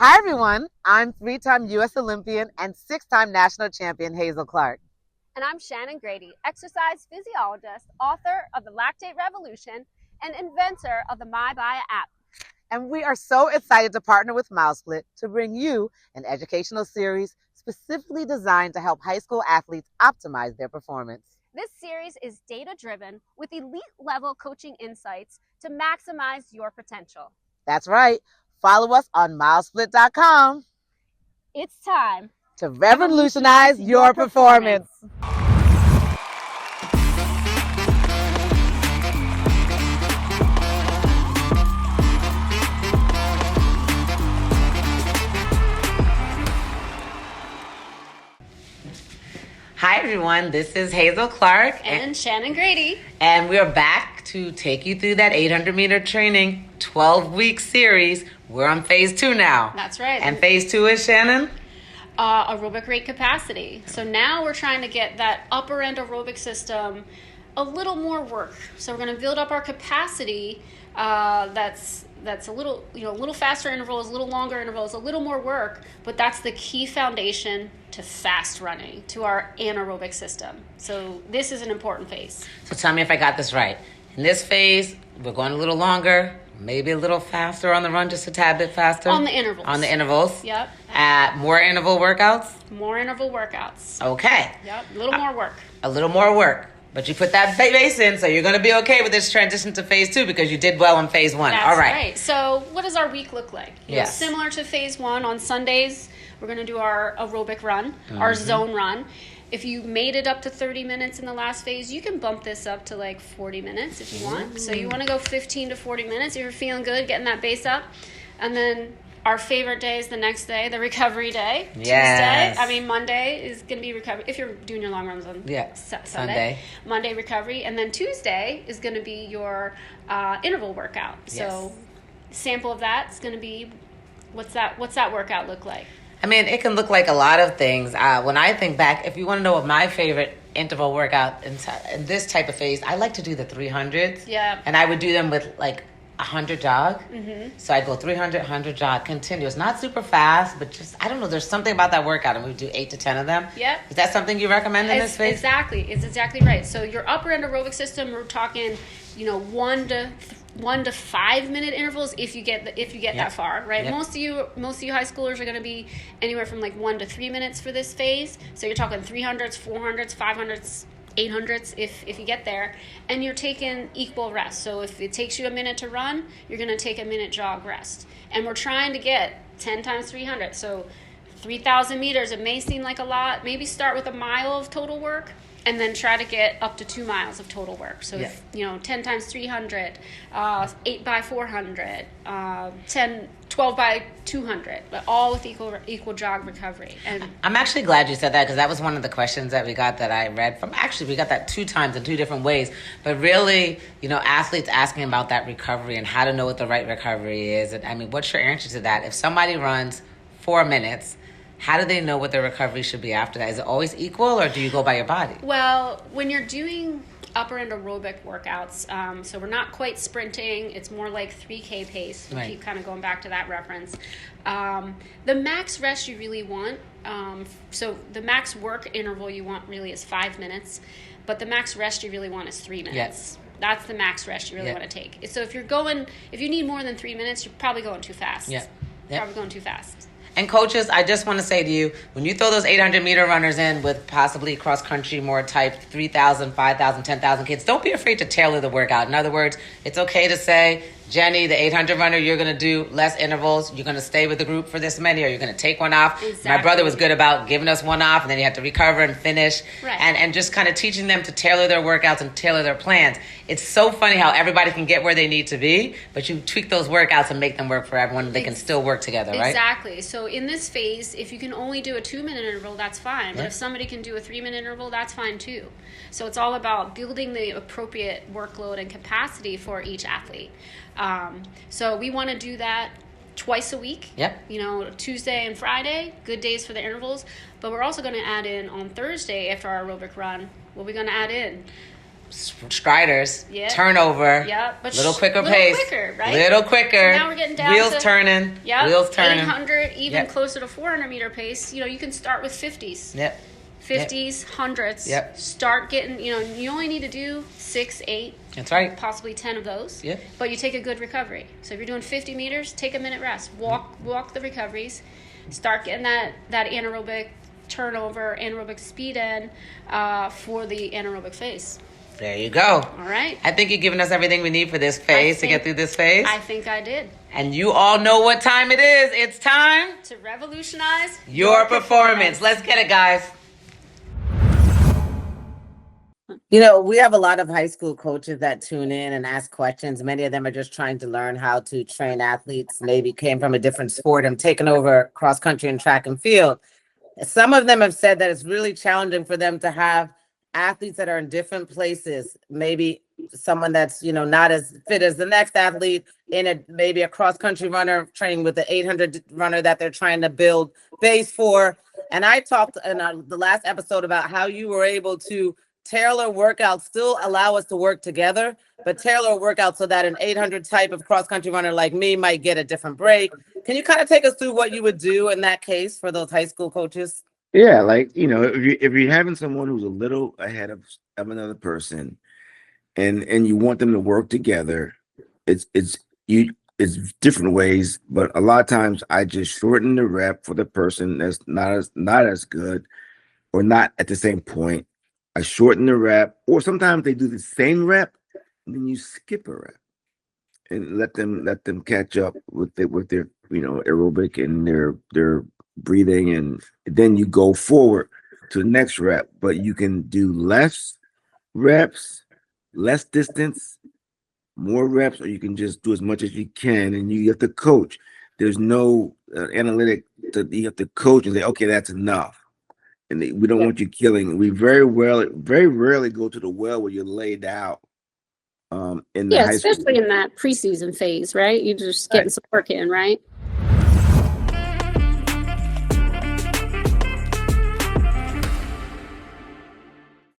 Hi, everyone. I'm three-time U.S. Olympian and six-time national champion Hazel Clark. And I'm Shannon Grady, exercise physiologist, author of The Lactate Revolution, and inventor of the MyBia app. And we are so excited to partner with MileSplit to bring you an educational series specifically designed to help high school athletes optimize their performance. This series is data-driven with elite-level coaching insights to maximize your potential. That's right. Follow us on milesplit.com. It's time to revolutionize your performance. Hi, everyone. This is Hazel Clark. And Shannon Grady. And we are back to take you through that 800-meter training 12-week series. We're on phase 2 now. That's right. And phase 2 is, Shannon? Aerobic rate capacity. So now we're trying to get that upper end aerobic system a little more work. So we're going to build up our capacity that's a little faster intervals, a little longer intervals, a little more work, but that's the key foundation to fast running, to our anaerobic system. So this is an important phase. So tell me if I got this right. In this phase, we're going a little longer, maybe a little faster on the run, just a tad bit faster. On the intervals. On the intervals. Yep. More interval workouts. More interval workouts. Okay. Yep. A little more work. A little more work. But you put that base in, so you're going to be okay with this transition to phase 2 because you did well in phase 1. That's all right. So what does our week look like? Yes. Similar to phase 1, on Sundays, we're going to do our aerobic run, our zone run. If you made it up to 30 minutes in the last phase, you can bump this up to like 40 minutes if you want. So you want to go 15 to 40 minutes if you're feeling good, getting that base up. And then our favorite day is the next day, the recovery day. Yes. Monday is going to be recovery. If you're doing your long runs on Sunday. Monday, recovery. And then Tuesday is going to be your interval workout. So sample of that is going to be, what's that workout look like? I mean, it can look like a lot of things. When I think back, if you want to know what my favorite interval workout in this type of phase, I like to do the 300s. Yeah. And I would do them with like 100 jog. Mm-hmm. So I go 300, 100 jog, continuous. Not super fast, but just, I don't know, there's something about that workout, and we do 8 to 10 of them. Yep. Is that something you recommend in this phase? Exactly. It's exactly right. So your upper end aerobic system, we're talking, 1 to 5 minute intervals if you get that far, right? Yep. Most of you high schoolers are going to be anywhere from like 1 to 3 minutes for this phase. So you're talking 300s, 400s, 500s, 800s if you get there, and you're taking equal rest. So if it takes you a minute to run, you're going to take a minute jog rest. And we're trying to get 10 times 300. So 3,000 meters, it may seem like a lot. Maybe start with a mile of total work and then try to get up to 2 miles of total work. So, 10 times 300, 8 by 400, 12 by 200, but all with equal jog recovery. And I'm actually glad you said that, because that was one of the questions that we got that I read from. Actually, we got that 2 times in 2 different ways. But really, athletes asking about that recovery and how to know what the right recovery is. And I mean, what's your answer to that? If somebody runs 4 minutes, how do they know what their recovery should be after that? Is it always equal, or do you go by your body? Well, when you're doing upper end aerobic workouts, so we're not quite sprinting. It's more like 3K pace. We keep kind of going back to that reference. The max rest you really want, so the max work interval you want really is 5 minutes, but the max rest you really want is 3 minutes. Yes. That's the max rest you really want to take. So if you need more than 3 minutes, you're probably going too fast. Yeah. Probably going too fast. And coaches, I just want to say to you, when you throw those 800-meter runners in with possibly cross-country, more type 3,000, 5,000, 10,000 kids, don't be afraid to tailor the workout. In other words, it's okay to say, Jenny, the 800 runner, you're going to do less intervals. You're going to stay with the group for this many, or you're going to take one off. Exactly. My brother was good about giving us one off, and then you have to recover and finish. Right. And just kind of teaching them to tailor their workouts and tailor their plans. It's so funny how everybody can get where they need to be, but you tweak those workouts and make them work for everyone. They can still work together, right? Exactly. So in this phase, if you can only do a 2-minute interval, that's fine. But Yeah. if somebody can do a 3-minute interval, that's fine too. So it's all about building the appropriate workload and capacity for each athlete. So we want to do that twice a week. Yep. Tuesday and Friday, good days for the intervals. But we're also going to add in on Thursday after our aerobic run. What are we going to add in? striders, Yep. turnover, Yep, but little quicker little pace, quicker, right? little quicker. Now we're getting down wheels to turning, Yep, wheels turning. 800, even Yep. closer to 400 meter pace. You know, you can start with 50s. Yep. 50s, hundreds. Yep. Start getting, you know, you only need to do 6, 8, That's right. possibly 10 of those. Yep. But you take a good recovery. So if you're doing 50 meters, take a minute rest. Walk the recoveries. Start getting that anaerobic turnover, anaerobic speed in for the anaerobic phase. There you go. All right. I think you've given us everything we need for this phase to get through this phase. I think I did. And you all know what time it is. It's time To revolutionize your performance. Let's get it, guys. You know, we have a lot of high school coaches that tune in and ask questions. Many of them are just trying to learn how to train athletes, maybe came from a different sport and taken over cross country and track and field. Some of them have said that it's really challenging for them to have athletes that are in different places. Maybe someone that's, you know, not as fit as the next athlete in maybe a cross country runner training with the 800 runner that they're trying to build base for. And I talked in the last episode about how you were able to tailor workouts, still allow us to work together, but tailor workouts so that an 800 type of cross country runner like me might get a different break. Can you kind of take us through what you would do in that case for those high school coaches? Yeah, like, you know, if you're having someone who's a little ahead of another person, and you want them to work together, it's different ways, but a lot of times I just shorten the rep for the person that's not as good or not at the same point. I shorten the rep, or sometimes they do the same rep and then you skip a rep and let them catch up with their you know, aerobic and their breathing, and then you go forward to the next rep. But you can do less reps, less distance, more reps, or you can just do as much as you can, and you have to coach. There's no analytic you have to coach and say, okay, that's enough. And we don't want you killing. We very rarely go to the well where you're laid out. In the high school. especially in that preseason phase, right? You're just getting some work in, right?